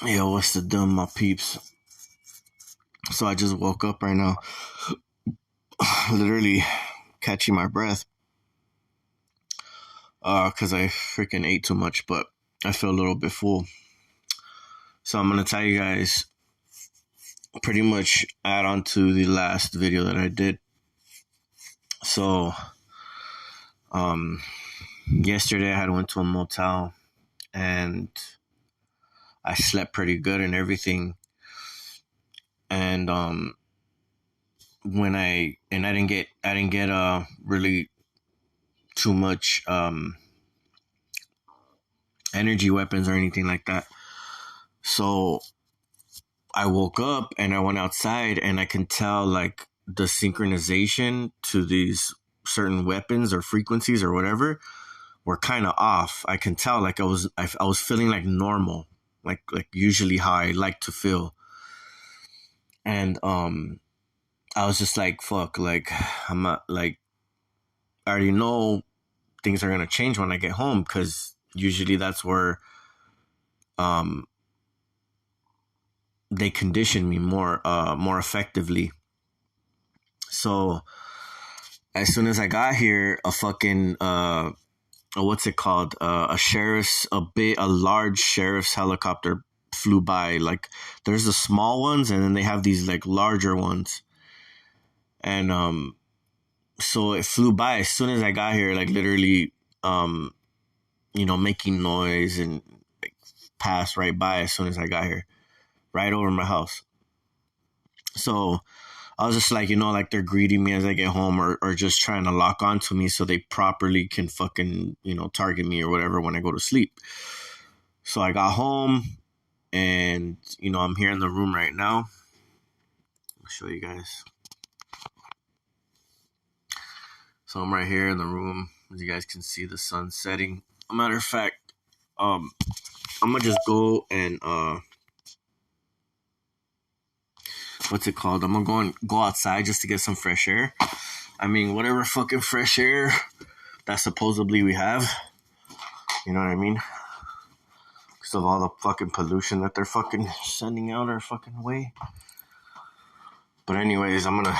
Yeah, what's the dumb, my peeps? So I just woke up right now, literally catching my breath, because I freaking ate too much, but I feel a little bit full. So I'm gonna tell you guys pretty much add on to the last video that I did. So, um, yesterday I had went to a motel and I slept pretty good and everything, and when I didn't get really too much energy weapons or anything like that. So I woke up and I went outside and I can tell like the synchronization to these certain weapons or frequencies or whatever were kind of off. I can tell like I was feeling like normal, like usually how I like to feel. And I was just like fuck, like I'm not like I already know things are going to change when I get home cuz usually that's where um they condition me more effectively. So as soon as I got here, a fucking what's it called? A large sheriff's helicopter flew by. Like there's the small ones, and then they have these like larger ones, and so it flew by as soon as I got here. Like literally, um, making noise and like passed right by as soon as I got here, right over my house. So I was just like, like they're greeting me as I get home or just trying to lock onto me so they properly can fucking, target me or whatever when I go to sleep. So I got home and, I'm here in the room right now. I'll show you guys. So I'm right here in the room. As you guys can see, the sun setting. A matter of fact, I'm gonna just go and what's it called? I'm gonna go outside just to get some fresh air. I mean, whatever fucking fresh air that supposedly we have. You know what I mean? Because of all the fucking pollution that they're fucking sending out our fucking way. But anyways, I'm gonna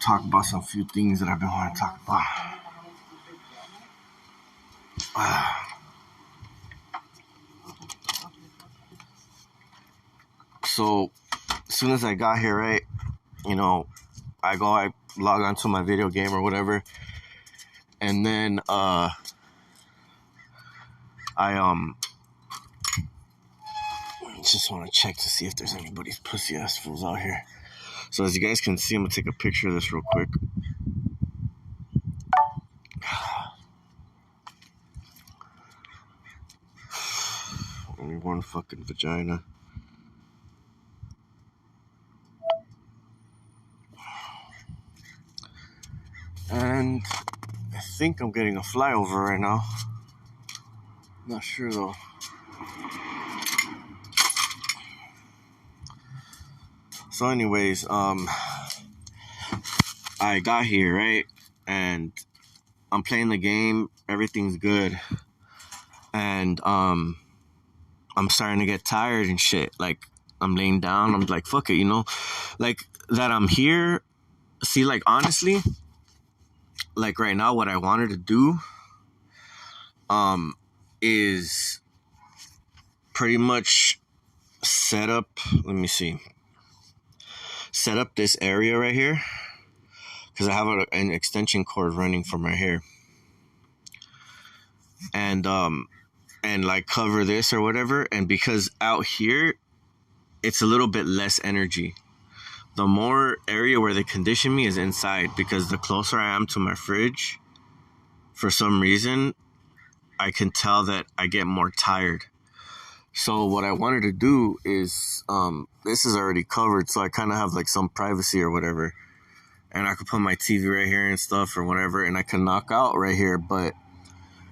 talk about some few things that I've been wanting to talk about. So as soon as I got here, right, I log onto my video game or whatever, and then I just want to check to see if there's anybody's pussy ass fools out here. So as you guys can see, I'm gonna take a picture of this real quick. Only one fucking vagina. And I think I'm getting a flyover right now. Not sure though. So anyways, I got here, right? And I'm playing the game, everything's good. And I'm starting to get tired and shit. Like I'm laying down, I'm like, fuck it, Like that I'm here. See, like honestly, like right now what I wanted to do is pretty much set up this area right here because I have an extension cord running from right here, and like cover this or whatever. And because out here it's a little bit less energy, the more area where they condition me is inside, because the closer I am to my fridge, for some reason I can tell that I get more tired. So what I wanted to do is, this is already covered, so I kind of have like some privacy or whatever, and I could put my TV right here and stuff or whatever, and I can knock out right here. But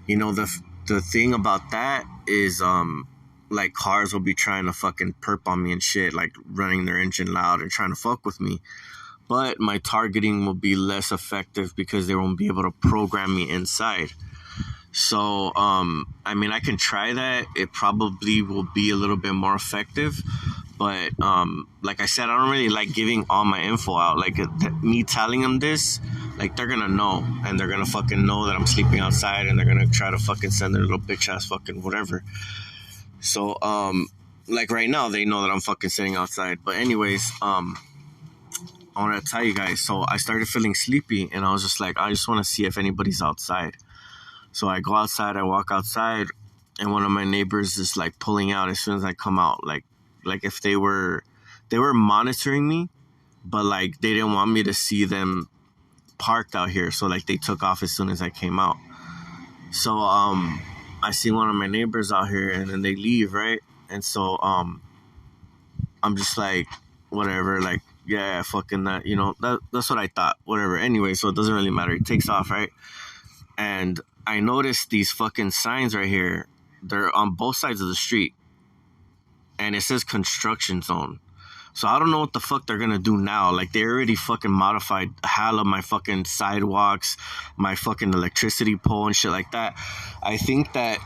the thing about that is, like cars will be trying to fucking perp on me and shit, like running their engine loud and trying to fuck with me. But my targeting will be less effective because they won't be able to program me inside. So, I mean, I can try that. It probably will be a little bit more effective. But, like I said, I don't really like giving all my info out. Like, me telling them this, like, they're gonna know. And they're gonna fucking know that I'm sleeping outside. And they're gonna try to fucking send their little bitch ass fucking whatever. So, like, right now, they know that I'm fucking sitting outside. But, anyways, I want to tell you guys. So, I started feeling sleepy. And I was just like, I just want to see if anybody's outside. So I go outside, I walk outside, and one of my neighbors is like pulling out as soon as I come out. Like if they were monitoring me, but like they didn't want me to see them parked out here. So like they took off as soon as I came out. So I see one of my neighbors out here and then they leave, right? And so I'm just like, whatever, like, yeah, fucking that, that's what I thought. Whatever. Anyway, so it doesn't really matter. He takes off, right? And I noticed these fucking signs right here. They're on both sides of the street. And it says construction zone. So I don't know what the fuck they're gonna do now. Like, they already fucking modified hell of my fucking sidewalks, my fucking electricity pole and shit like that. I think that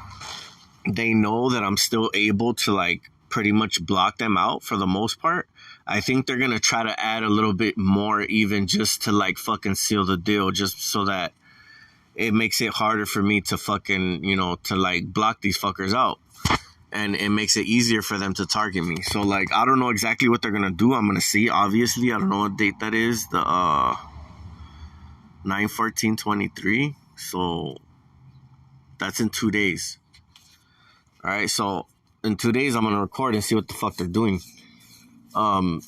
they know that I'm still able to, like, pretty much block them out for the most part. I think they're gonna try to add a little bit more even just to, like, fucking seal the deal, just so that it makes it harder for me to fucking, to like block these fuckers out. And it makes it easier for them to target me. So like, I don't know exactly what they're going to do. I'm going to see, obviously. I don't know what date that is. The 9/14/23. So that's in 2 days. All right. So in 2 days, I'm going to record and see what the fuck they're doing. All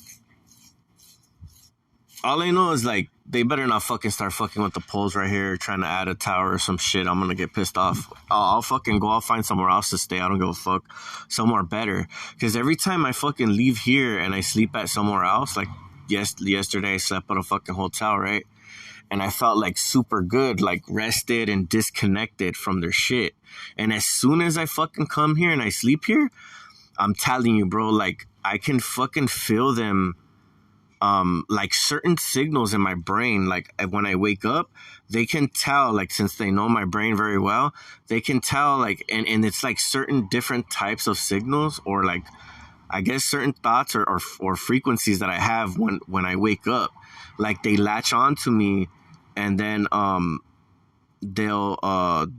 I know is, like, they better not fucking start fucking with the poles right here, trying to add a tower or some shit. I'm gonna get pissed off. I'll fucking go. I'll find somewhere else to stay. I don't give a fuck. Somewhere better. Because every time I fucking leave here and I sleep at somewhere else, like yesterday I slept at a fucking hotel, right? And I felt like super good, like rested and disconnected from their shit. And as soon as I fucking come here and I sleep here, I'm telling you, bro, like, I can fucking feel them. Like certain signals in my brain, like when I wake up, they can tell, like, since they know my brain very well, they can tell, like, and it's like certain different types of signals, or like, I guess certain thoughts or frequencies that I have when I wake up, like they latch on to me, and then they'll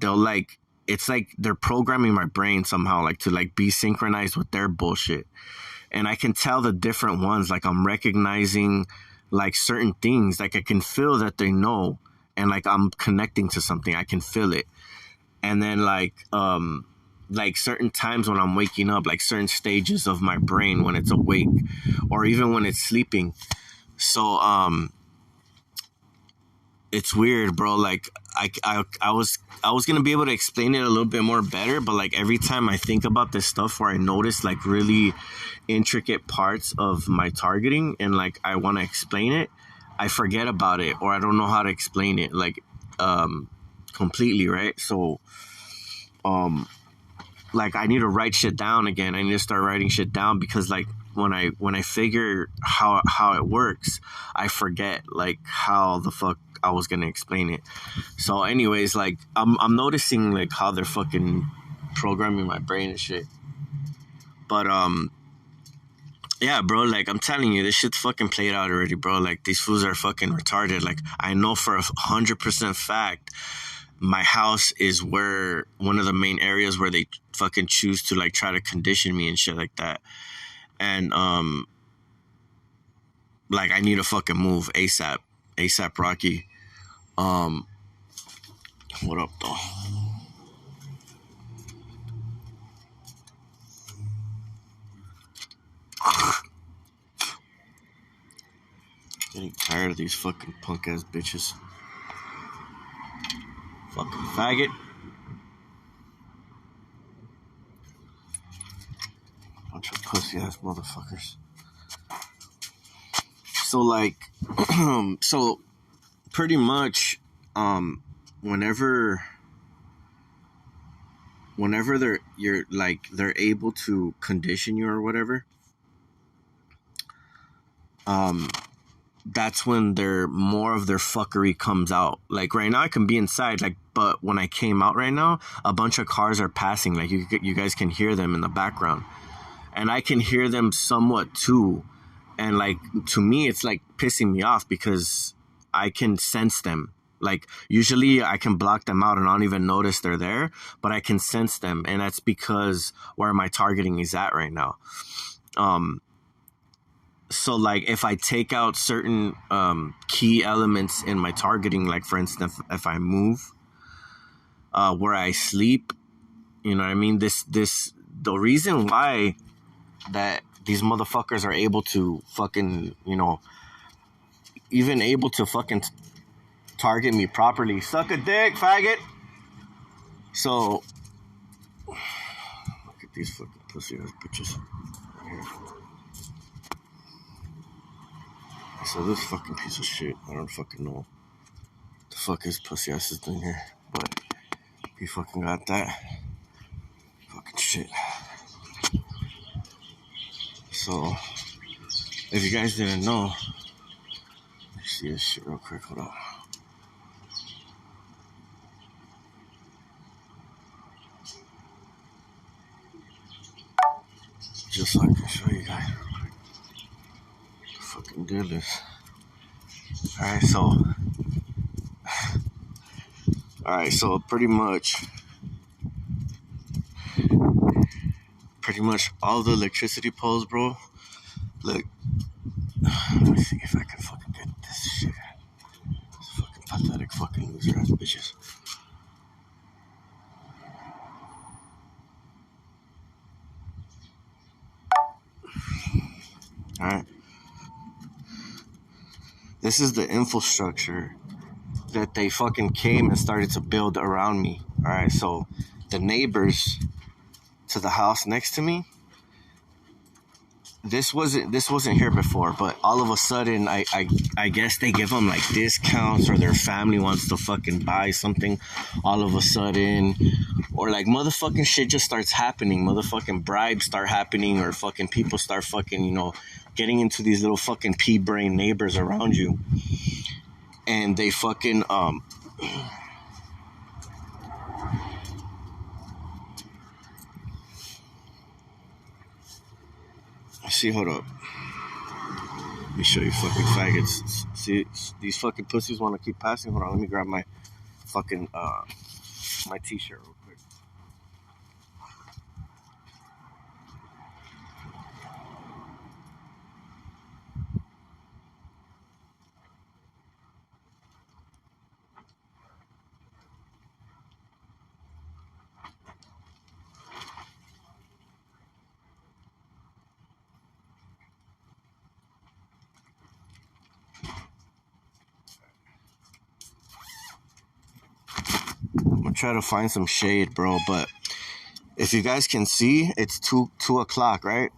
like, it's like they're programming my brain somehow, like to like be synchronized with their bullshit. And I can tell the different ones, like I'm recognizing like certain things, like I can feel that they know, and like I'm connecting to something, I can feel it. And then like certain times when I'm waking up, like certain stages of my brain when it's awake or even when it's sleeping. So it's weird, bro. Like I was gonna be able to explain it a little bit more better, but like every time I think about this stuff where I notice like really intricate parts of my targeting and like I want to explain it, I forget about it, or I don't know how to explain it like completely, right? So like I need to write shit down again. I need to start writing shit down, because like when I figure how it works, I forget like how the fuck I was gonna explain it. So anyways, like I'm noticing like how they're fucking programming my brain and shit. But yeah, bro, like I'm telling you, this shit's fucking played out already, bro. Like these fools are fucking retarded. Like I know for 100% fact my house is where one of the main areas where they fucking choose to like try to condition me and shit like that. And like I need to fucking move ASAP Rocky. What up though? Getting tired of these fucking punk ass bitches. Fucking faggot. Bunch of pussy ass motherfuckers. So like so pretty much whenever they're able to condition you or whatever, that's when more of their fuckery comes out. Like right now I can be inside, like, but when I came out right now, a bunch of cars are passing. Like you guys can hear them in the background. And I can hear them somewhat too. And like to me it's like pissing me off because I can sense them. Like usually I can block them out and I don't even notice they're there, but I can sense them, and that's because where my targeting is at right now. So like if I take out certain key elements in my targeting, like for instance if I move, where I sleep, you know what I mean, the reason why that these motherfuckers are able to fucking, you know, even able to fucking target me properly. Suck a dick, faggot. So look at these fucking pussy ass bitches right here. So this fucking piece of shit, I don't fucking know what the fuck his pussy ass is doing here, but he fucking got that fucking shit. So if you guys didn't know, let's see this shit real quick. Hold on. Just so I can show you guys the fucking deal is. Alright, so pretty much all the electricity poles, bro. Look, let me see if I can fucking get this shit. This fucking pathetic fucking loser ass bitches. Alright. This is the infrastructure that they fucking came and started to build around me. Alright, so the neighbors to the house next to me, this wasn't here before, but all of a sudden I guess they give them like discounts, or their family wants to fucking buy something all of a sudden, or like motherfucking shit just starts happening. Motherfucking bribes start happening, or fucking people start fucking, you know, getting into these little fucking pea-brain neighbors around you, and they fucking see, hold up. Let me show you fucking faggots. See, these fucking pussies want to keep passing. Hold on, let me grab my fucking my t-shirt real quick. I'm gonna try to find some shade, bro, but if you guys can see, it's 2 o'clock, right?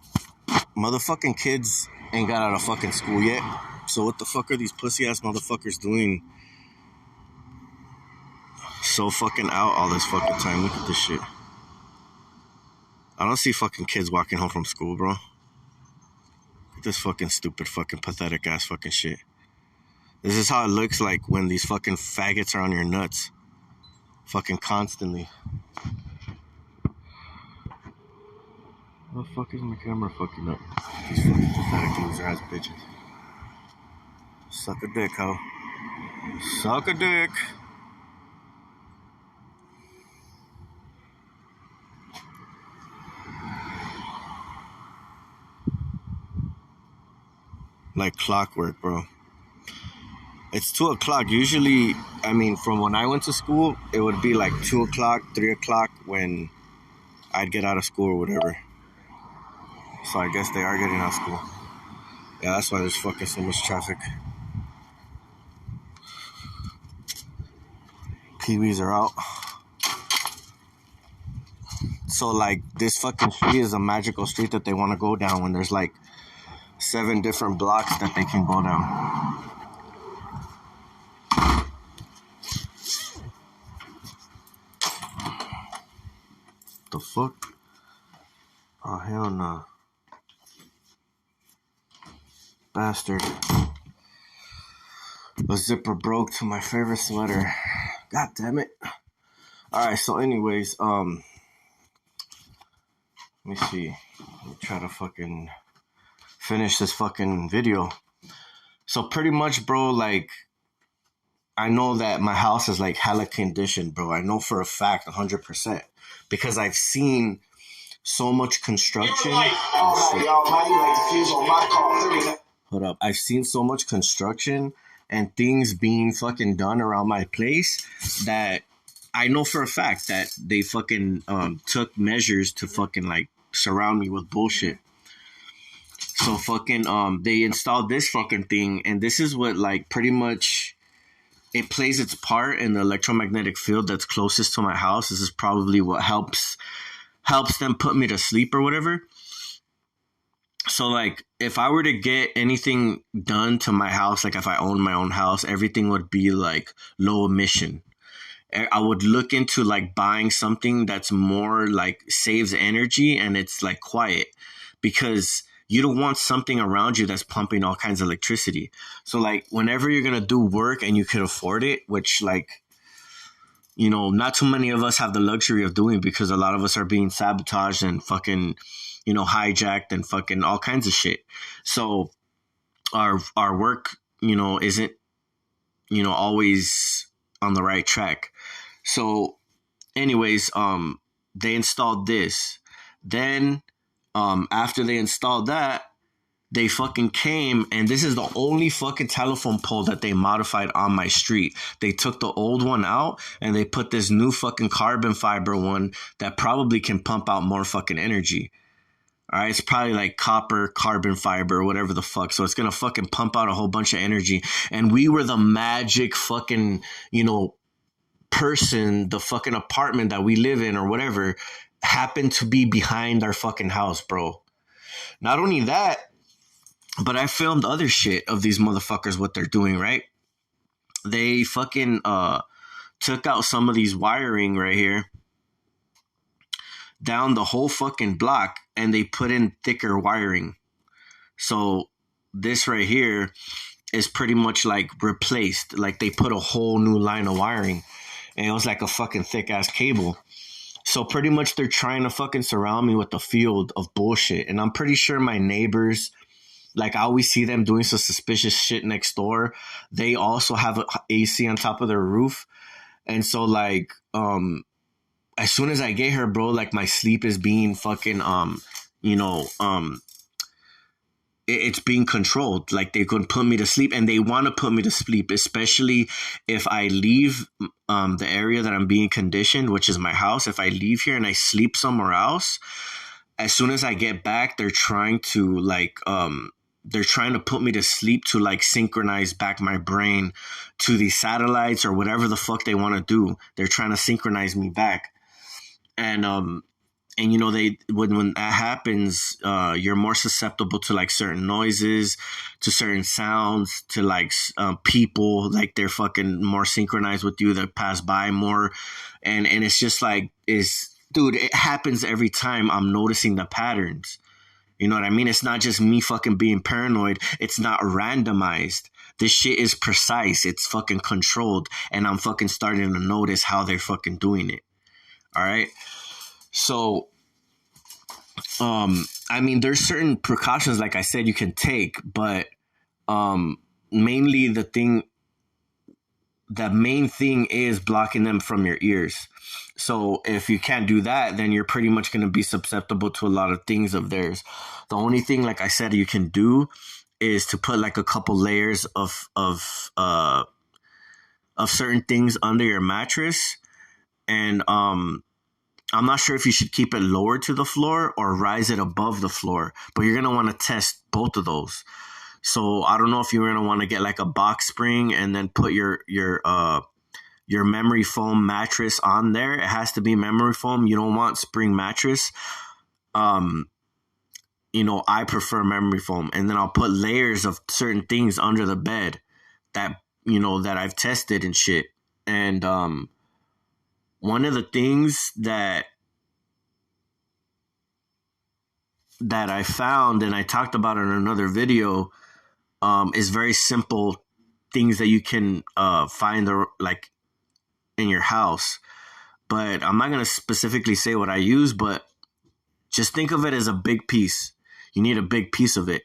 Motherfucking kids ain't got out of fucking school yet. So what the fuck are these pussy ass motherfuckers doing so fucking out all this fucking time? Look at this shit. I don't see fucking kids walking home from school, bro. Look at this fucking stupid fucking pathetic ass fucking shit. This is how it looks like when these fucking faggots are on your nuts. Fucking constantly. What the fuck is my camera fucking up? These fucking pathetic loser ass bitches. Suck a dick, ho. Suck a dick. Like clockwork, bro. It's 2 o'clock. Usually, I mean, from when I went to school, it would be like 2 o'clock, 3 o'clock when I'd get out of school or whatever. So I guess they are getting out of school. Yeah, that's why there's fucking so much traffic. Pee-wees are out. So, like, this fucking street is a magical street that they want to go down when there's, like, 7 different blocks that they can go down. The fuck? Oh, hell no. Bastard. A zipper broke to my favorite sweater. God damn it. Alright, so anyways, let me see. Let me try to fucking finish this fucking video. So pretty much, bro, like, I know that my house is like hella conditioned, bro. I know for a fact, 100%. Because I've seen so much construction. Hold up. I've seen so much construction and things being fucking done around my place that I know for a fact that they fucking took measures to fucking like surround me with bullshit. So fucking they installed this fucking thing, and this is what like pretty much it plays its part in the electromagnetic field that's closest to my house. This is probably what helps them put me to sleep or whatever. So like if I were to get anything done to my house, like if I owned my own house, everything would be like low emission. I would look into like buying something that's more like saves energy and it's like quiet, because you don't want something around you that's pumping all kinds of electricity. So like whenever you're going to do work and you could afford it, which like, you know, not too many of us have the luxury of doing, because a lot of us are being sabotaged and fucking, you know, hijacked and fucking all kinds of shit. So our work, you know, isn't, you know, always on the right track. So anyways, they installed this. Then after they installed that, they fucking came, and this is the only fucking telephone pole that they modified on my street. They took the old one out and they put this new fucking carbon fiber one that probably can pump out more fucking energy. All right, it's probably like copper, carbon fiber, or whatever the fuck. So it's going to fucking pump out a whole bunch of energy. And we were the magic fucking, you know, person, the fucking apartment that we live in or whatever, happened to be behind our fucking house, bro. Not only that, but I filmed other shit of these motherfuckers, what they're doing, right? They fucking took out some of these wiring right here down the whole fucking block, and they put in thicker wiring. So this right here is pretty much like replaced. Like they put a whole new line of wiring, and it was like a fucking thick ass cable. So pretty much they're trying to fucking surround me with a field of bullshit. And I'm pretty sure my neighbors, like I always see them doing some suspicious shit next door. They also have an AC on top of their roof. And so like, as soon as I get here, bro, like my sleep is being fucking, you know, it's being controlled. Like they could put me to sleep, and they want to put me to sleep, especially if I leave the area that I'm being conditioned, which is my house. If I leave here and I sleep somewhere else, as soon as I get back, they're trying to like they're trying to put me to sleep to like synchronize back my brain to these satellites or whatever the fuck they want to do. They're trying to synchronize me back. And you know, they when that happens, you're more susceptible to like certain noises, to certain sounds, to like people, like they're fucking more synchronized with you, that pass by more, and it's just like dude, it happens every time. I'm noticing the patterns. You know what I mean? It's not just me fucking being paranoid. It's not randomized. This shit is precise. It's fucking controlled, and I'm fucking starting to notice how they're fucking doing it. All right. So, I mean, there's certain precautions, like I said, you can take, but mainly the main thing is blocking them from your ears. So if you can't do that, then you're pretty much going to be susceptible to a lot of things of theirs. The only thing, like I said, you can do is to put like a couple layers of certain things under your mattress, and I'm not sure if you should keep it lower to the floor or rise it above the floor, but you're going to want to test both of those. So I don't know if you're going to want to get like a box spring and then put your memory foam mattress on there. It has to be memory foam. You don't want spring mattress. You know, I prefer memory foam, and then I'll put layers of certain things under the bed that, you know, that I've tested and shit. And, one of the things that I found, and I talked about in another video, is very simple things that you can find like in your house. But I'm not gonna specifically say what I use, but just think of it as a big piece. You need a big piece of it,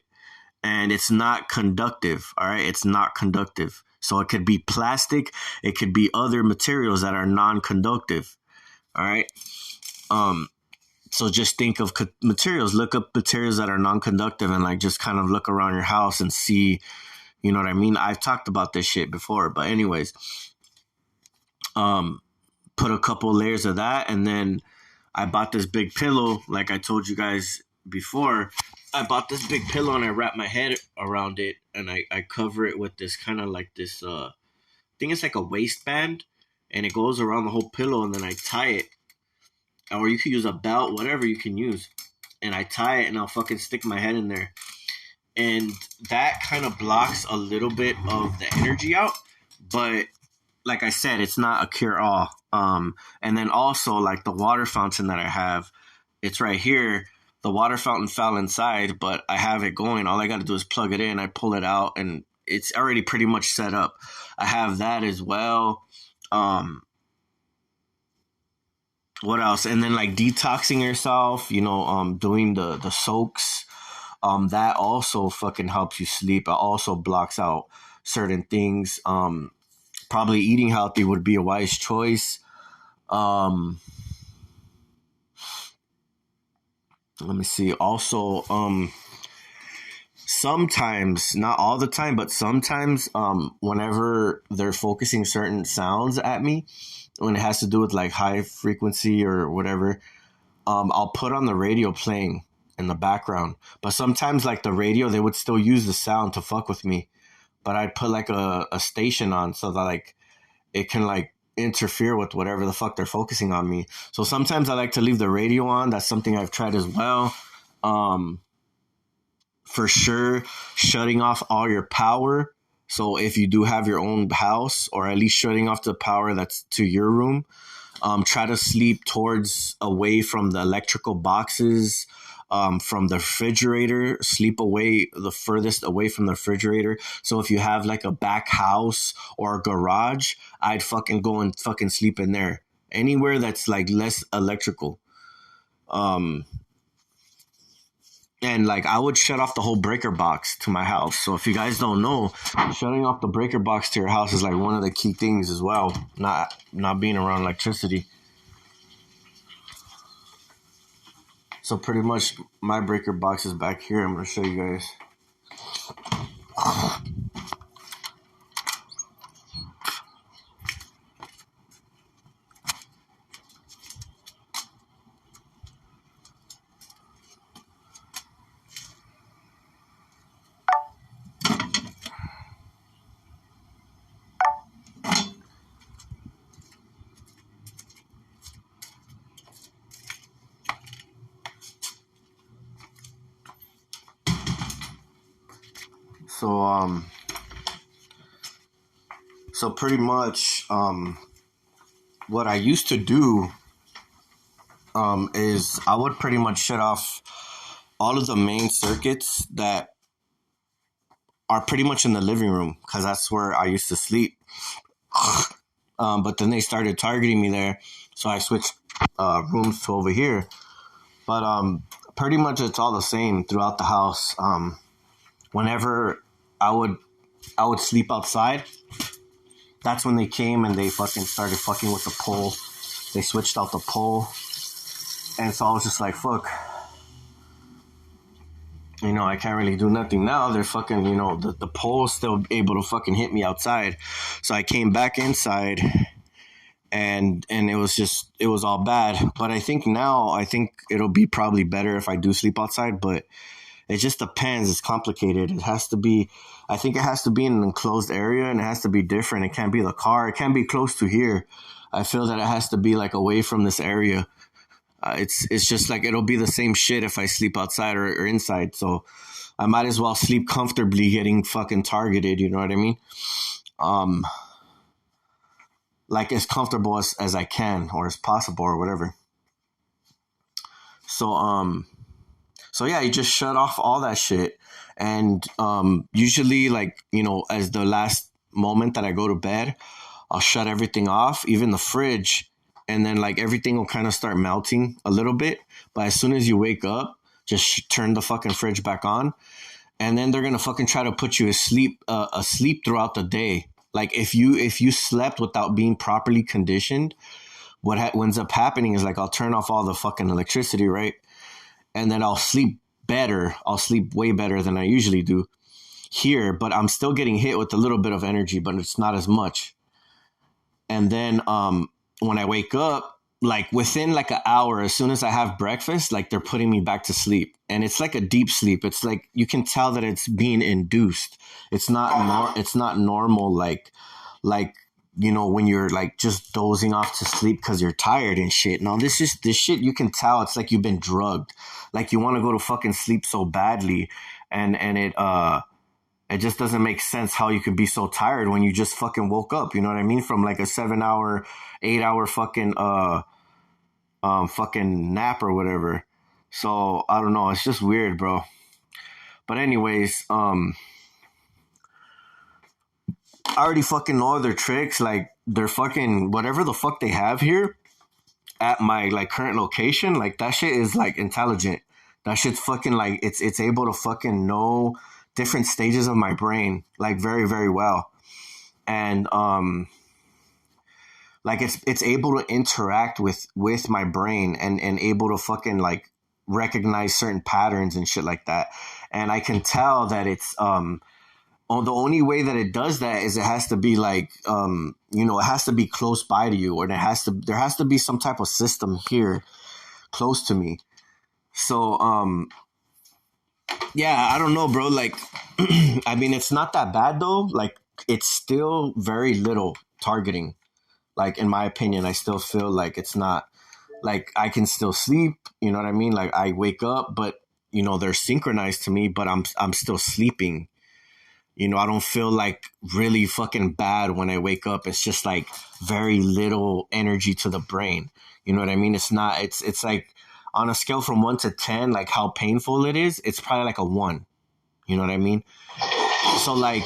and it's not conductive. All right, it's not conductive. So it could be plastic, it could be other materials that are non-conductive. All right. Um, so just think of materials. Look up materials that are non-conductive, and like just kind of look around your house and see. You know what I mean? I've talked about this shit before, but anyways, um, put a couple layers of that, and then I bought this big pillow, like I told you guys before. I bought this big pillow and I wrap my head around it, and I cover it with this kind of like this I think it's like a waistband, and it goes around the whole pillow, and then I tie it. Or you can use a belt, whatever you can use. And I tie it, and I'll fucking stick my head in there. And that kind of blocks a little bit of the energy out. But like I said, it's not a cure all. And then also like the water fountain that I have, it's right here. The water fountain fell inside, but I have it going. All I got to do is plug it in. I pull it out, and it's already pretty much set up. I have that as well. What else? And then like detoxing yourself, doing the soaks. That also fucking helps you sleep. It also blocks out certain things. Probably eating healthy would be a wise choice. Let me see. Also, sometimes, not all the time, but sometimes, whenever they're focusing certain sounds at me, when it has to do with like high frequency or whatever, I'll put on the radio playing in the background. But sometimes like the radio, they would still use the sound to fuck with me. But I'd put like a station on so that like it can like interfere with whatever the fuck they're focusing on me. So sometimes I like to leave the radio on. That's something I've tried as well. For sure, shutting off all your power. So if you do have your own house, or at least shutting off the power that's to your room, try to sleep towards away from the electrical boxes, from the refrigerator. Sleep away the furthest away from the refrigerator. So if you have like a back house or a garage, I'd fucking go and fucking sleep in there. Anywhere that's like less electrical. And like I would shut off the whole breaker box to my house. So if you guys don't know, shutting off the breaker box to your house is like one of the key things as well. Not being around electricity. So pretty much my breaker box is back here. I'm gonna show you guys. So so pretty much what I used to do is I would pretty much shut off all of the main circuits that are pretty much in the living room, because that's where I used to sleep. But then they started targeting me there, so I switched rooms to over here. But pretty much it's all the same throughout the house. Whenever I would sleep outside, that's when they came and they fucking started fucking with the pole. They switched out the pole, and so I was just like, fuck. I can't really do nothing now. They're fucking, the pole's still able to fucking hit me outside. So I came back inside, and it was all bad. But I think it'll be probably better if I do sleep outside, but it just depends. It's complicated. I think it has to be in an enclosed area, and it has to be different. It can't be the car. It can't be close to here. I feel that it has to be like away from this area. It's just like it'll be the same shit if I sleep outside or inside. So I might as well sleep comfortably getting fucking targeted. You know what I mean? Like as comfortable as I can or as possible or whatever. So yeah, you just shut off all that shit. And usually like, as the last moment that I go to bed, I'll shut everything off, even the fridge, and then like everything will kind of start melting a little bit. But as soon as you wake up, just turn the fucking fridge back on, and then they're gonna fucking try to put you asleep throughout the day. Like if you slept without being properly conditioned, what ends up happening is like I'll turn off all the fucking electricity, right? And then I'll sleep better. I'll sleep way better than I usually do here, but I'm still getting hit with a little bit of energy, but it's not as much. And then when I wake up, like within like an hour, as soon as I have breakfast, like they're putting me back to sleep, and it's like a deep sleep. It's like you can tell that it's being induced. It's not normal like when you're like just dozing off to sleep because you're tired and shit. No, this shit you can tell it's like you've been drugged. Like you want to go to fucking sleep so badly, and it just doesn't make sense how you could be so tired when you just fucking woke up. You know what I mean? From like a 7 hour, 8 hour fucking fucking nap or whatever. So I don't know. It's just weird, bro. But anyways, I already fucking know their tricks. Like they're fucking whatever the fuck they have here at my like current location. Like that shit is like intelligent. That shit's fucking like it's able to fucking know different stages of my brain like very, very well. And like it's able to interact with my brain and able to fucking like recognize certain patterns and shit like that. And I can tell that it's the only way that it does that is it has to be like it has to be close by to you, or there has to be some type of system here close to me. So yeah, I don't know, bro. Like, I mean, it's not that bad though. Like, it's still very little targeting. Like, in my opinion, I still feel like it's not like I can still sleep. You know what I mean? Like, I wake up, but they're synchronized to me, but I'm still sleeping. I don't feel like really fucking bad when I wake up. It's just like very little energy to the brain. You know what I mean? It's not. It's like on a scale from 1 to 10, like how painful it is. It's probably like a 1. You know what I mean? So like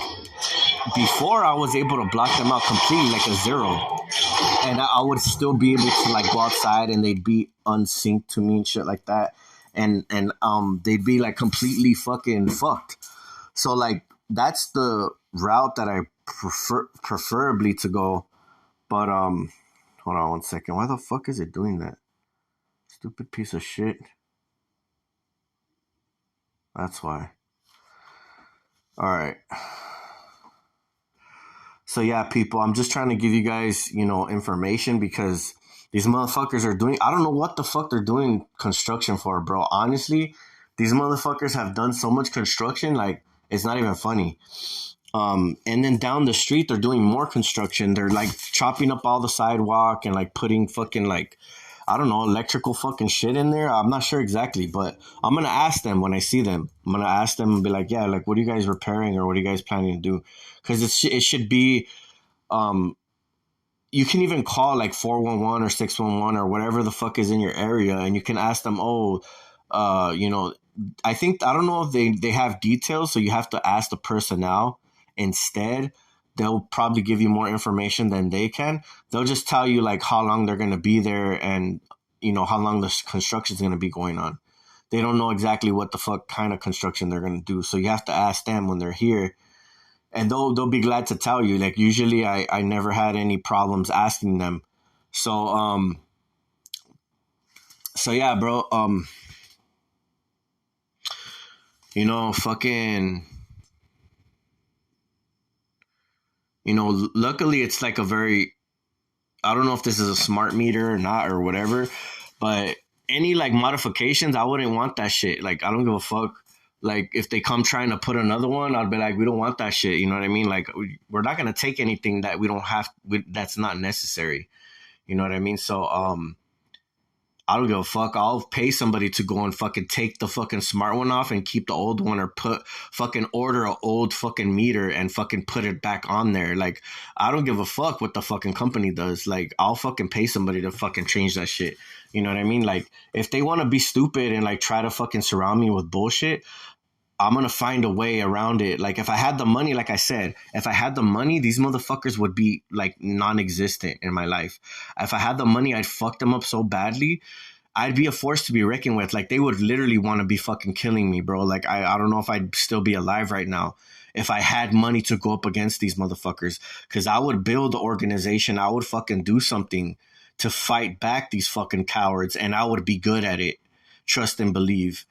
before, I was able to block them out completely, like a 0, and I would still be able to like go outside and they'd be unsynced to me and shit like that, and they'd be like completely fucking fucked. So like that's the route that I preferably to go. But hold on 1 second. Why the fuck is it doing that? Stupid piece of shit. That's why. All right. So yeah, people, I'm just trying to give you guys, information because these motherfuckers are doing, I don't know what the fuck they're doing construction for, bro. Honestly, these motherfuckers have done so much construction, like it's not even funny. And then down the street, they're doing more construction. They're like chopping up all the sidewalk and like putting fucking like, I don't know, electrical fucking shit in there. I'm not sure exactly, but I'm going to ask them when I see them. I'm going to ask them and be like, yeah, like, what are you guys repairing or what are you guys planning to do? Because it should be, you can even call like 411 or 611 or whatever the fuck is in your area. And you can ask them, I don't know if they have details. So you have to ask the personnel instead. They'll probably give you more information than they can. They'll just tell you like how long they're going to be there and, how long the construction is going to be going on. They don't know exactly what the fuck kind of construction they're going to do. So you have to ask them when they're here, and they'll be glad to tell you. Like usually I never had any problems asking them. So, yeah, bro, fucking, luckily it's like a very, I don't know if this is a smart meter or not or whatever, but any like modifications, I wouldn't want that shit. Like, I don't give a fuck. Like, if they come trying to put another one, I'd be like, we don't want that shit. You know what I mean? Like, we're not going to take anything that we don't have, that's not necessary. You know what I mean? So, I don't give a fuck. I'll pay somebody to go and fucking take the fucking smart one off and keep the old one, or order an old fucking meter and fucking put it back on there. Like, I don't give a fuck what the fucking company does. Like, I'll fucking pay somebody to fucking change that shit. You know what I mean? Like, if they want to be stupid and like try to fucking surround me with bullshit, I'm going to find a way around it. Like, if I had the money, like I said, if I had the money, these motherfuckers would be like non-existent in my life. If I had the money, I'd fuck them up so badly. I'd be a force to be reckoned with. Like, they would literally want to be fucking killing me, bro. Like, I don't know if I'd still be alive right now if I had money to go up against these motherfuckers. Because I would build the organization. I would fucking do something to fight back these fucking cowards. And I would be good at it. Trust and believe.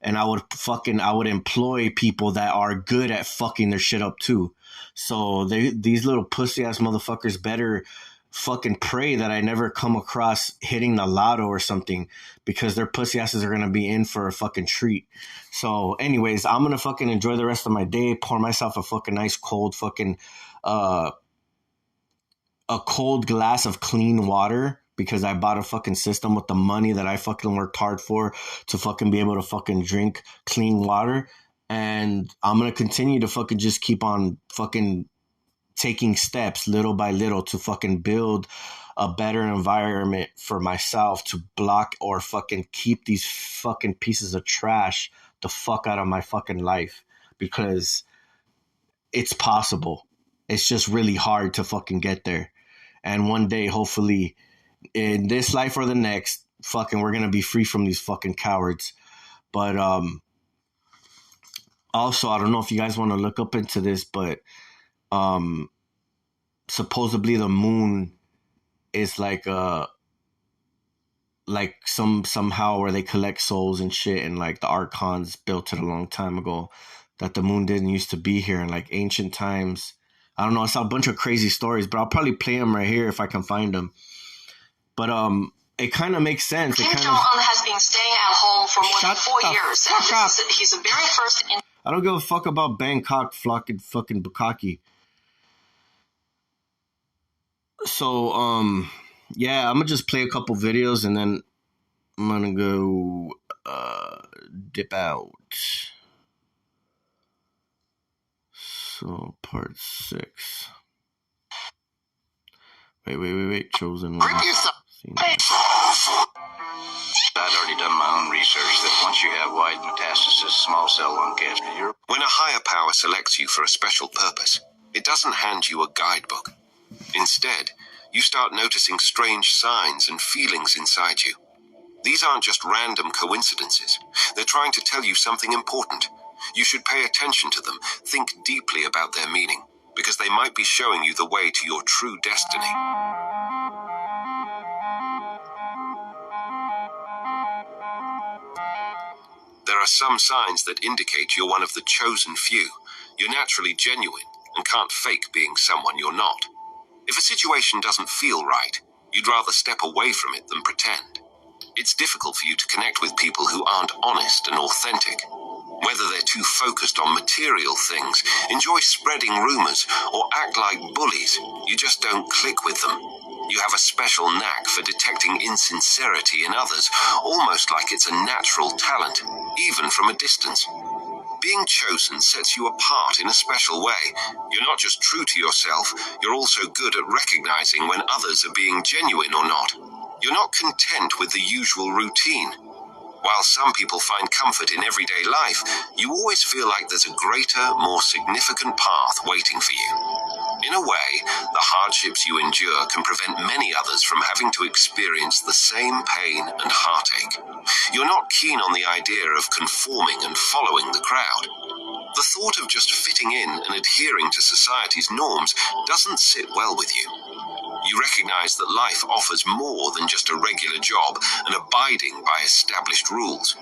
And I would employ people that are good at fucking their shit up too. So these little pussy ass motherfuckers better fucking pray that I never come across hitting the lotto or something, because their pussy asses are gonna be in for a fucking treat. So anyways, I'm gonna fucking enjoy the rest of my day, pour myself a fucking nice cold fucking a cold glass of clean water, because I bought a fucking system with the money that I fucking worked hard for to fucking be able to fucking drink clean water. And I'm going to continue to fucking just keep on fucking taking steps little by little to fucking build a better environment for myself, to block or fucking keep these fucking pieces of trash the fuck out of my fucking life, because it's possible. It's just really hard to fucking get there. And one day, hopefully, in this life or the next, fucking we're gonna be free from these fucking cowards. But also, I don't know if you guys want to look up into this, but supposedly the moon is like somehow where they collect souls and shit, and like the archons built it a long time ago, that the moon didn't used to be here in like ancient times. I don't know. It's a bunch of crazy stories, but I'll probably play them right here if I can find them. But it kind of makes sense. Kim Jong-un has been staying at home for more than 4 years. And he's the very first. I don't give a fuck about Bangkok, fucking Bukkake. So yeah, I'm gonna just play a couple videos and then I'm gonna go dip out. So part 6. Wait. Chosen one. I'd already done my own research that once you have wide metastasis, small cell lung cancer, When a higher power selects you for a special purpose, it doesn't hand you a guidebook. Instead, you start noticing strange signs and feelings inside you. These aren't just random coincidences. They're trying to tell you something important. You should pay attention to them, think deeply about their meaning, because they might be showing you the way to your true destiny. There are some signs that indicate you're one of the chosen few. You're naturally genuine and can't fake being someone you're not. If a situation doesn't feel right, you'd rather step away from it than pretend. It's difficult for you to connect with people who aren't honest and authentic. Whether they're too focused on material things, enjoy spreading rumors, or act like bullies, you just don't click with them. You have a special knack for detecting insincerity in others, almost like it's a natural talent, even from a distance. Being chosen sets you apart in a special way. You're not just true to yourself, you're also good at recognizing when others are being genuine or not. You're not content with the usual routine. While some people find comfort in everyday life, you always feel like there's a greater, more significant path waiting for you. In a way, the hardships you endure can prevent many others from having to experience the same pain and heartache. You're not keen on the idea of conforming and following the crowd. The thought of just fitting in and adhering to society's norms doesn't sit well with you. You recognize that life offers more than just a regular job and abiding by established rules.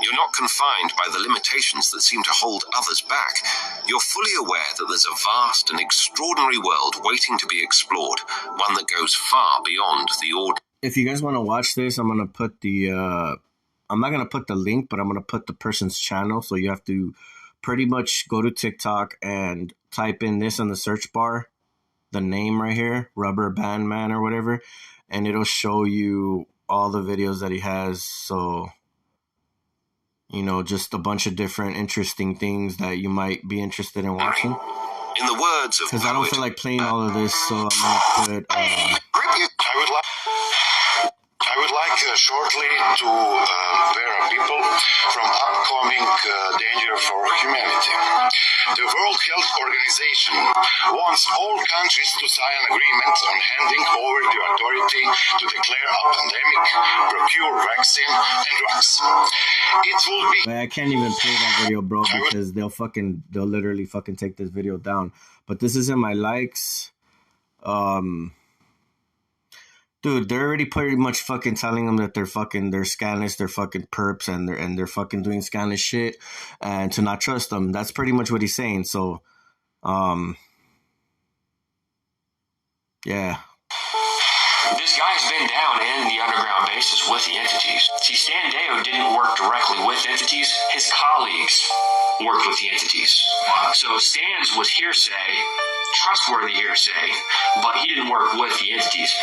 You're not confined by the limitations that seem to hold others back. You're fully aware that there's a vast and extraordinary world waiting to be explored, one that goes far beyond the ordinary. If you guys want to watch this, I'm gonna put I'm not gonna put the link, but I'm gonna put the person's channel. So you have to pretty much go to TikTok and type in this in the search bar, the name right here, Rubber Band Man or whatever, and it'll show you all the videos that he has. So, you know, just a bunch of different interesting things that you might be interested in watching. In the words of because I don't feel like playing all of this, so I'm gonna put. I I would like shortly to warn people from upcoming danger for humanity. The World Health Organization wants all countries to sign an agreement on handing over the authority to declare a pandemic, procure vaccine and drugs. It will be... I can't even play that video, bro, because they'll literally fucking take this video down. But this is in my likes. Dude, they're already pretty much fucking telling them that they're scandalous, they're fucking perps, and they're fucking doing scandalous shit, and to not trust them. That's pretty much what he's saying. So, yeah. This guy's been down in the underground bases with the entities. See, Sandeo didn't work directly with entities. His colleagues worked with the entities. So Stans was hearsay, trustworthy hearsay, but he didn't work with the entities.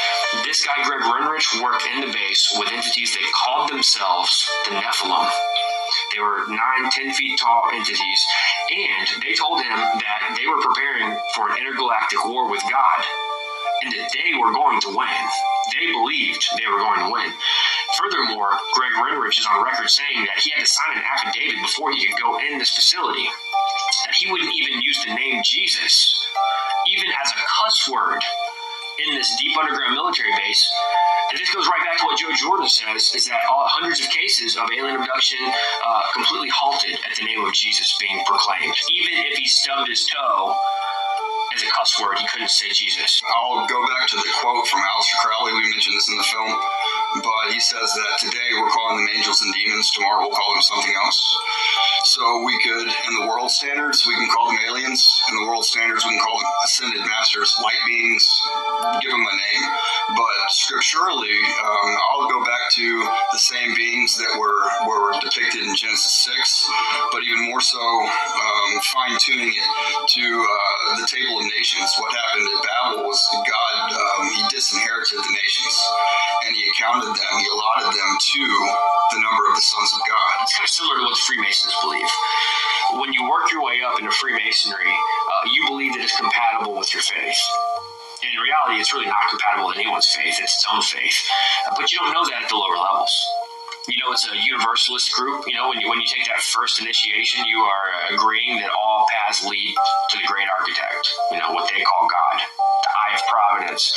This guy, Greg Renrich, worked in the base with entities that called themselves the Nephilim. They were 9-10 feet tall entities, and they told him that they were preparing for an intergalactic war with God, and that they were going to win. They believed they were going to win. Furthermore, Greg Renrich is on record saying that he had to sign an affidavit before he could go in this facility, that he wouldn't even use the name Jesus, even as a cuss word, in this deep underground military base. And this goes right back to what Joe Jordan says, is that hundreds of cases of alien abduction completely halted at the name of Jesus being proclaimed. Even if he stubbed his toe as a cuss word, he couldn't say Jesus. I'll go back to the quote from Aleister Crowley. We mentioned this in the film, but he says that today we're calling them angels and demons, tomorrow we'll call them something else. So we could, in the world standards, we can call them aliens. In the world standards, we can call them ascended masters, light beings, give them a name. But scripturally, I'll go back to the same beings that were depicted in Genesis 6, but even more so, fine-tuning it to the Table of Nations. What happened at Babel was God, he disinherited the nations, and he accounted them, he allotted them to the number of the sons of God. It's kind of similar to what the Freemasons believe. When you work your way up into Freemasonry, you believe that it's compatible with your faith. And in reality, it's really not compatible with anyone's faith. It's its own faith. But you don't know that at the lower levels. You know, it's a universalist group. You know, when you take that first initiation, you are agreeing that all paths lead to the great architect, you know, what they call God, the eye of providence.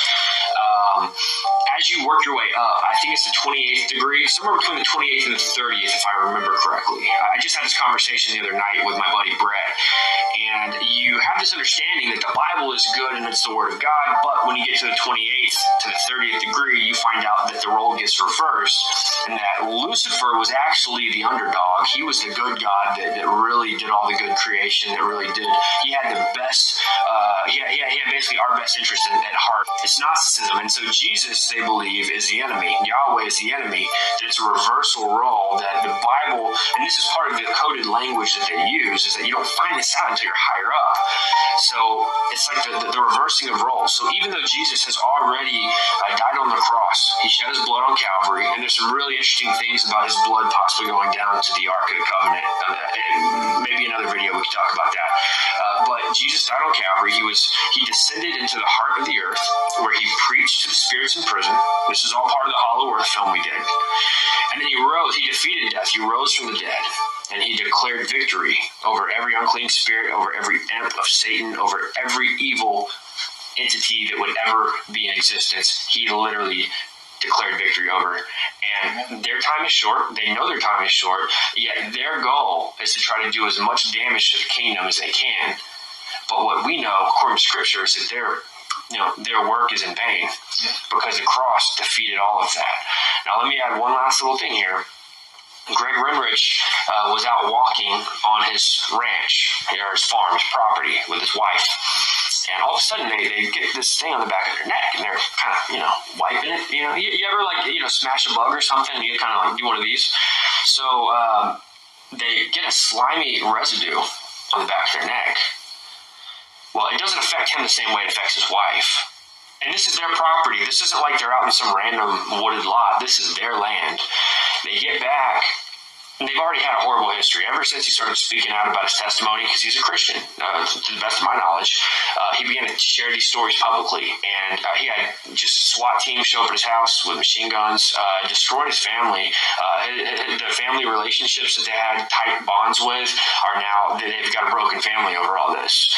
As you work your way up, I think it's the 28th degree, somewhere between the 28th and the 30th, if I remember correctly. I just had this conversation the other night with my buddy Brett, and you have this understanding that the Bible is good and it's the Word of God, but when you get to the 28th to the 30th degree, you find out that the role gets reversed, and that Lucifer was actually the underdog. He was the good God that really did all the good creation, that really did. He had the best, he had basically our best interest at heart. It's Gnosticism, and so Jesus, they believe, is the enemy. Yahweh is the enemy. That it's a reversal role, that the Bible, and this is part of the coded language that they use, is that you don't find this out until you're higher up. So it's like the reversing of roles. So even though Jesus has already died on the cross, he shed his blood on Calvary, and there's some really interesting things about his blood possibly going down to the Ark of the Covenant. Maybe another video we could talk about that. But Jesus died on Calvary. He descended into the heart of the earth, where he preached to the spirits in prison. This is all part of the Hollow Earth film we did. And then he rose. He defeated death. He rose from the dead. And he declared victory over every unclean spirit, over every imp of Satan, over every evil entity that would ever be in existence. He literally declared victory over. And their time is short. They know their time is short. Yet their goal is to try to do as much damage to the kingdom as they can. But what we know, according to Scripture, is that their work is in vain, because the cross defeated all of that. Now, let me add one last little thing here. Greg Renrich was out walking on his ranch, or his farm, his property, with his wife. And all of a sudden, they get this thing on the back of their neck, and they're kind of, wiping it. You ever, smash a bug or something, and you kind of, do one of these? So they get a slimy residue on the back of their neck. Well, it doesn't affect him the same way it affects his wife. And this is their property. This isn't like they're out in some random wooded lot. This is their land. They get back they've already had a horrible history. Ever since he started speaking out about his testimony, because he's a Christian, to the best of my knowledge, he began to share these stories publicly. And he had just a SWAT team show up at his house with machine guns, destroyed his family. The family relationships that they had tight bonds with are now, they've got a broken family over all this.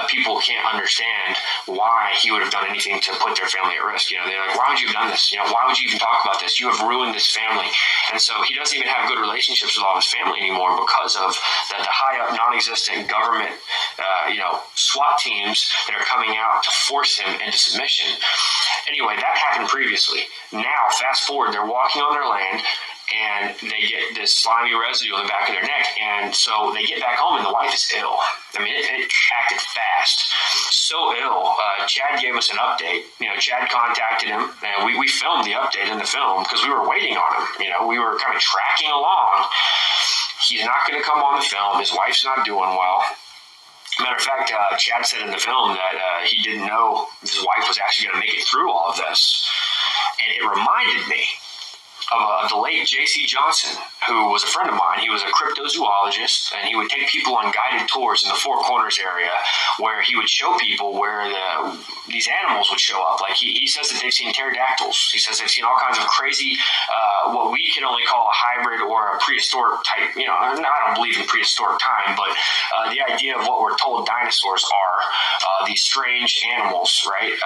People can't understand why he would have done anything to put their family at risk. They're like, why would you have done this? Why would you even talk about this? You have ruined this family. And so he doesn't even have good relationships with all his family anymore because of the high up non-existent government SWAT teams that are coming out to force him into submission. Anyway, that happened previously. Now, fast forward, they're walking on their land and they get this slimy residue on the back of their neck, and so they get back home and the wife is ill. I mean, it acted fast. So ill. Chad gave us an update. Chad contacted him, and we filmed the update in the film because we were waiting on him. We were kind of tracking along. He's not going to come on the film. His wife's not doing well. Matter of fact, Chad said in the film that he didn't know his wife was actually going to make it through all of this. And it reminded me of the late J.C. Johnson, who was a friend of mine. He was a cryptozoologist, and he would take people on guided tours in the Four Corners area where he would show people where these animals would show up. Like he says that they've seen pterodactyls. He says they've seen all kinds of crazy, what we can only call a hybrid or a prehistoric type. I don't believe in prehistoric time, but the idea of what we're told dinosaurs are, these strange animals, right?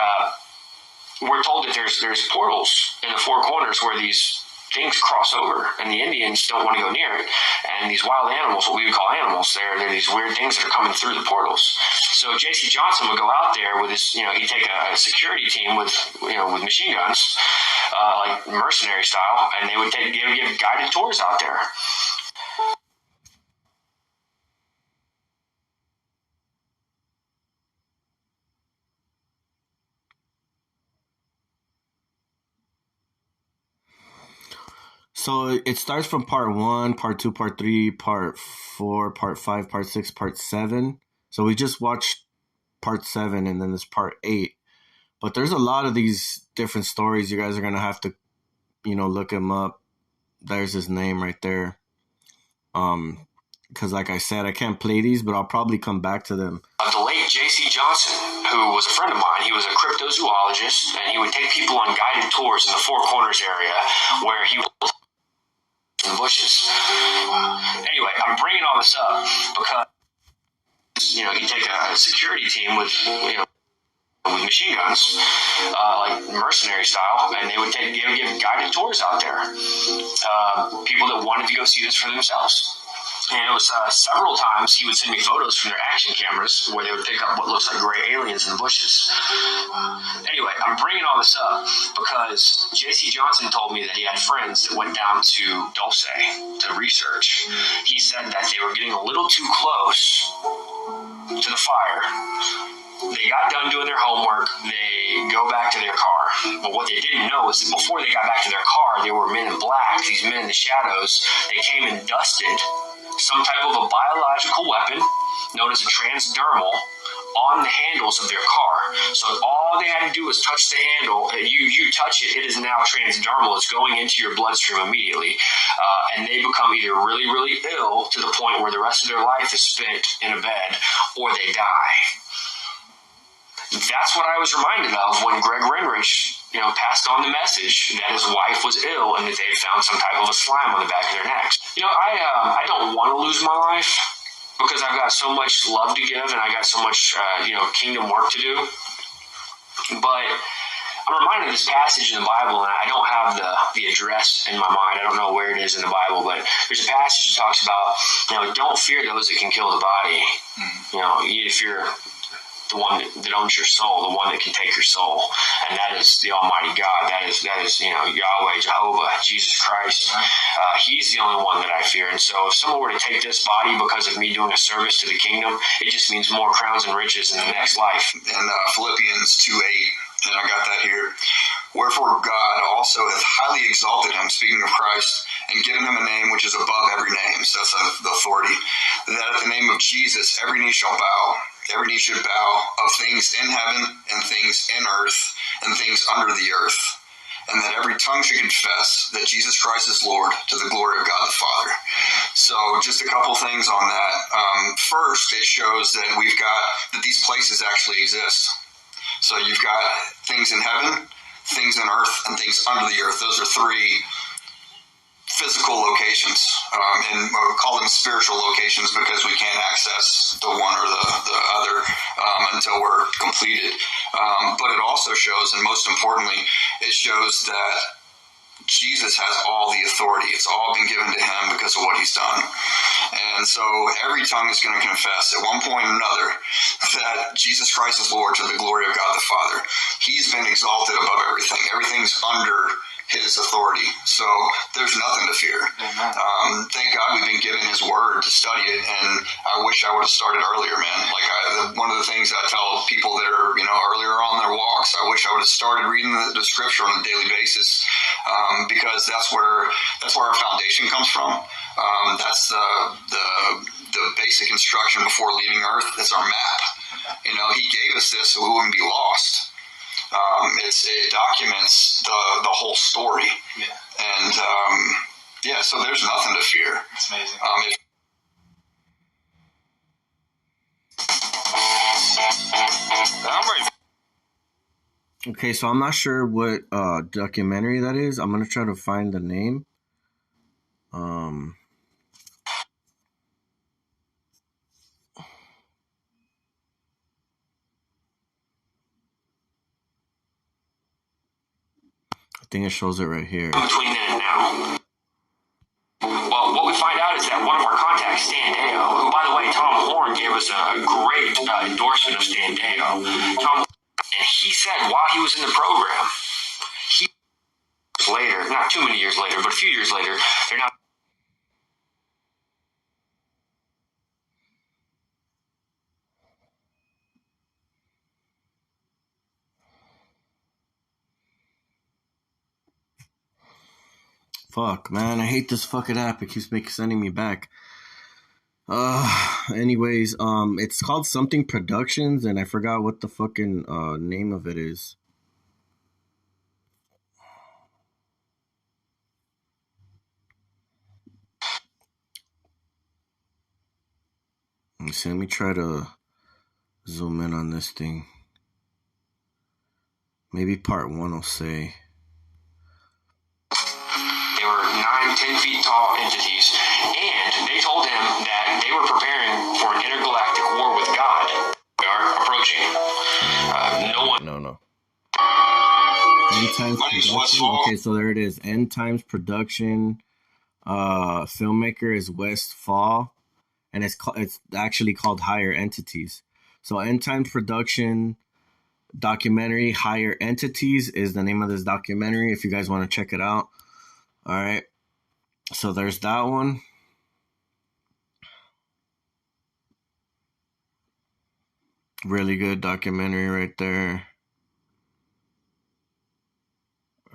We're told that there's portals in the Four Corners where these things cross over, and the Indians don't want to go near it. And these wild animals, what we would call animals, they're these weird things that are coming through the portals. So J.C. Johnson would go out there with his, he'd take a security team with machine guns, like mercenary style, and they would give guided tours out there. So it starts from part 1, part 2, part 3, part 4, part 5, part 6, part 7. So we just watched part 7, and then there's part 8. But there's a lot of these different stories. You guys are going to have to, look him up. There's his name right there. Because like I said, I can't play these, but I'll probably come back to them. The late J.C. Johnson, who was a friend of mine, he was a cryptozoologist, and he would take people on guided tours in the Four Corners area where he was in the bushes. Anyway, I'm bringing all this up because, he'd take a security team with machine guns, like mercenary style, and they would give guided tours out there. People that wanted to go see this for themselves. And it was several times he would send me photos from their action cameras where they would pick up what looks like gray aliens in the bushes. Anyway, I'm bringing all this up because J.C. Johnson told me that he had friends that went down to Dulce to research. He said that they were getting a little too close to the fire. They got done doing their homework. They go back to their car. But what they didn't know is that before they got back to their car, there were men in black, these men in the shadows. They came and dusted some type of a biological weapon known as a transdermal on the handles of their car. So all they had to do was touch the handle. You touch it, it is now transdermal. It's going into your bloodstream immediately. And they become either really, really ill to the point where the rest of their life is spent in a bed, or they die. That's what I was reminded of when Greg Renrich, passed on the message that his wife was ill and that they had found some type of a slime on the back of their necks. I don't want to lose my life because I've got so much love to give and I got so much, kingdom work to do. But I'm reminded of this passage in the Bible, and I don't have the address in my mind. I don't know where it is in the Bible, but there's a passage that talks about, don't fear those that can kill the body. You fear the one that owns your soul, the one that can take your soul, and that is the Almighty God. That is Yahweh, Jehovah, Jesus Christ. He's the only one that I fear. And so if someone were to take this body because of me doing a service to the kingdom, it just means more crowns and riches in the next life. And Philippians 2:8, and I got that here. Wherefore God also hath highly exalted him, speaking of Christ, and given him a name which is above every name. So that's the authority. That at the name of Jesus every knee shall bow. Every knee should bow, of things in heaven and things in earth and things under the earth, and that every tongue should confess that Jesus Christ is Lord to the glory of God the Father. So just a couple things on that. First, it shows that that these places actually exist. So you've got things in heaven, things in earth, and things under the earth. Those are three physical locations, and we call them spiritual locations because we can't access the one or the other until we're completed. But it also shows, and most importantly, it shows that Jesus has all the authority. It's all been given to him because of what he's done. And so every tongue is going to confess at one point or another that Jesus Christ is Lord to the glory of God the Father. He's been exalted above everything. Everything's under his authority. So there's nothing to fear. Thank God we've been given his word to study it, and I wish I would have started earlier, man. Like one of the things I tell people that are, earlier on their walks, I wish I would have started reading the scripture on a daily basis, because that's where our foundation comes from. That's the basic instruction before leaving earth. It's our map. He gave us this so we wouldn't be lost. It documents the whole story. Yeah. And, so there's nothing to fear. It's amazing. Okay, so I'm not sure what documentary that is. I'm going to try to find the name. I think it shows it right here. Between then and now. Well, what we find out is that one of our contacts, Stan Deyo, who, by the way, Tom Horn gave us a great endorsement of Stan Deyo. And he said while he was in the program, later, not too many years later, but a few years later, they're now Fuck, man, I hate this fucking app. It keeps sending me back. Anyways, it's called something Productions, and I forgot what the fucking name of it is. Let me try to zoom in on this thing. Maybe part 1 will say. They were 9-10 feet tall entities, and they told him that they were preparing for an intergalactic war with God. We are approaching. No. End Times Production. Okay, so there it is. End Times Production. Filmmaker is Westfall, and it's actually called Higher Entities. So End Times Production documentary Higher Entities is the name of this documentary. If you guys want to check it out. All right, so there's that one. Really good documentary right there.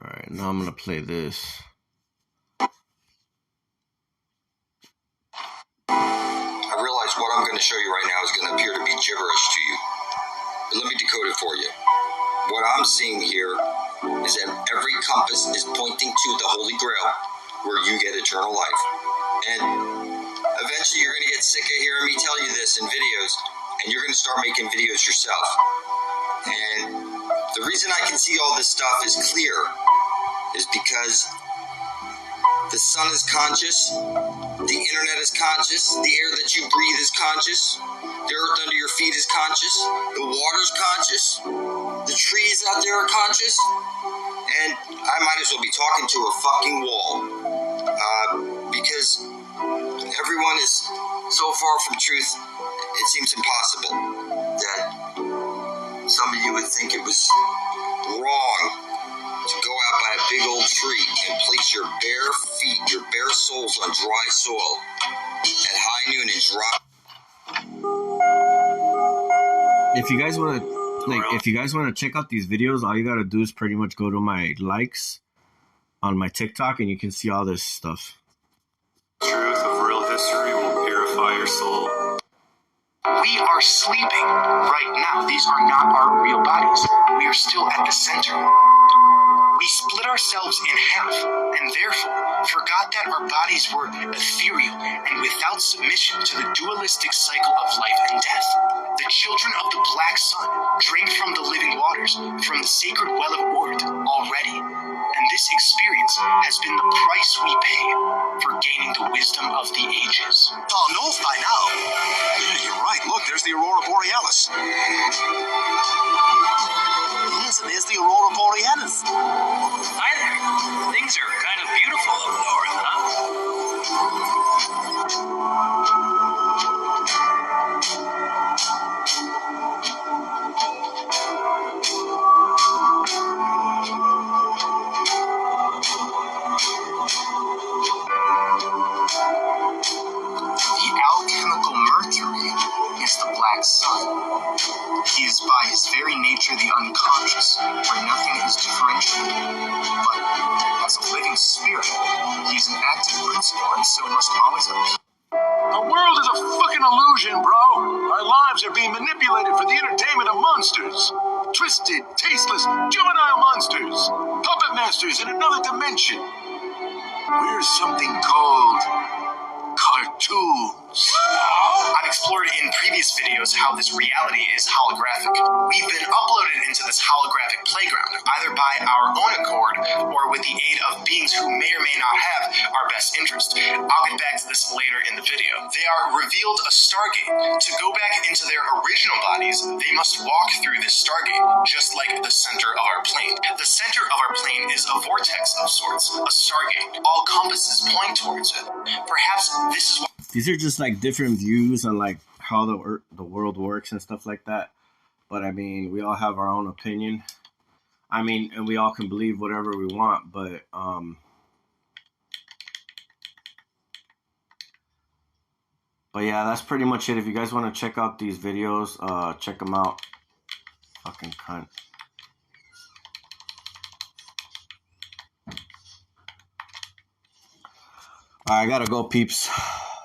All right, now I'm going to play this. I realize what I'm going to show you right now is going to appear to be gibberish to you. But let me decode it for you. What I'm seeing here is that every compass is pointing to the Holy Grail, where you get eternal life. And eventually you're going to get sick of hearing me tell you this in videos, and you're going to start making videos yourself. And the reason I can see all this stuff is clear is because the sun is conscious, the internet is conscious, the air that you breathe is conscious, the earth under your feet is conscious, the water's conscious, the trees out there are conscious, and I might as well be talking to a fucking wall, because everyone is so far from truth, it seems impossible that some of you would think it was wrong to go out by a big old tree and place your bare feet, your bare soles on dry soil at high noon and drop. If you guys want to check out these videos, all you got to do is pretty much go to my likes on my TikTok and you can see all this stuff. Truth of real history will purify your soul. We are sleeping right now. These are not our real bodies. We are still at the center. we split ourselves in half, and therefore forgot that our bodies were ethereal and without submission to the dualistic cycle of life and death. The children of the Black Sun drank from the living waters, from the sacred well of Ord already, and this experience has been the price we pay for gaining the wisdom of the ages. All knows by now. Yeah, you're right. Look, there's the Aurora Borealis. Yes, there's the Aurora Borealis. Hi there. Things are kind of beautiful up north, huh? The alchemical Mercury is the Black Sun. He is by his very nature the unconscious, where nothing is differentiated. But as a living spirit, he is an active principle and so must always appear. The world is a fucking illusion, bro. Our lives are being manipulated for the entertainment of monsters. Twisted, tasteless, juvenile monsters. Puppet masters in another dimension. We're something called cartoons. I've explored in previous videos how this reality is holographic. We've been uploaded into this holographic playground, either by our own accord or with the aid of beings who may or may not have our best interest. I'll get back to this later in the video. They are revealed a Stargate. To go back into their original bodies, they must walk through this Stargate, just like the center of our plane. The center of our plane is a vortex of sorts, a Stargate. All compasses point towards it. Perhaps this is what These are just like different views on like how the world works and stuff like that. But I mean, we all have our own opinion. I mean, and we all can believe whatever we want, but yeah, that's pretty much it. If you guys want to check out these videos, check them out. Fucking cunt. I gotta go, peeps.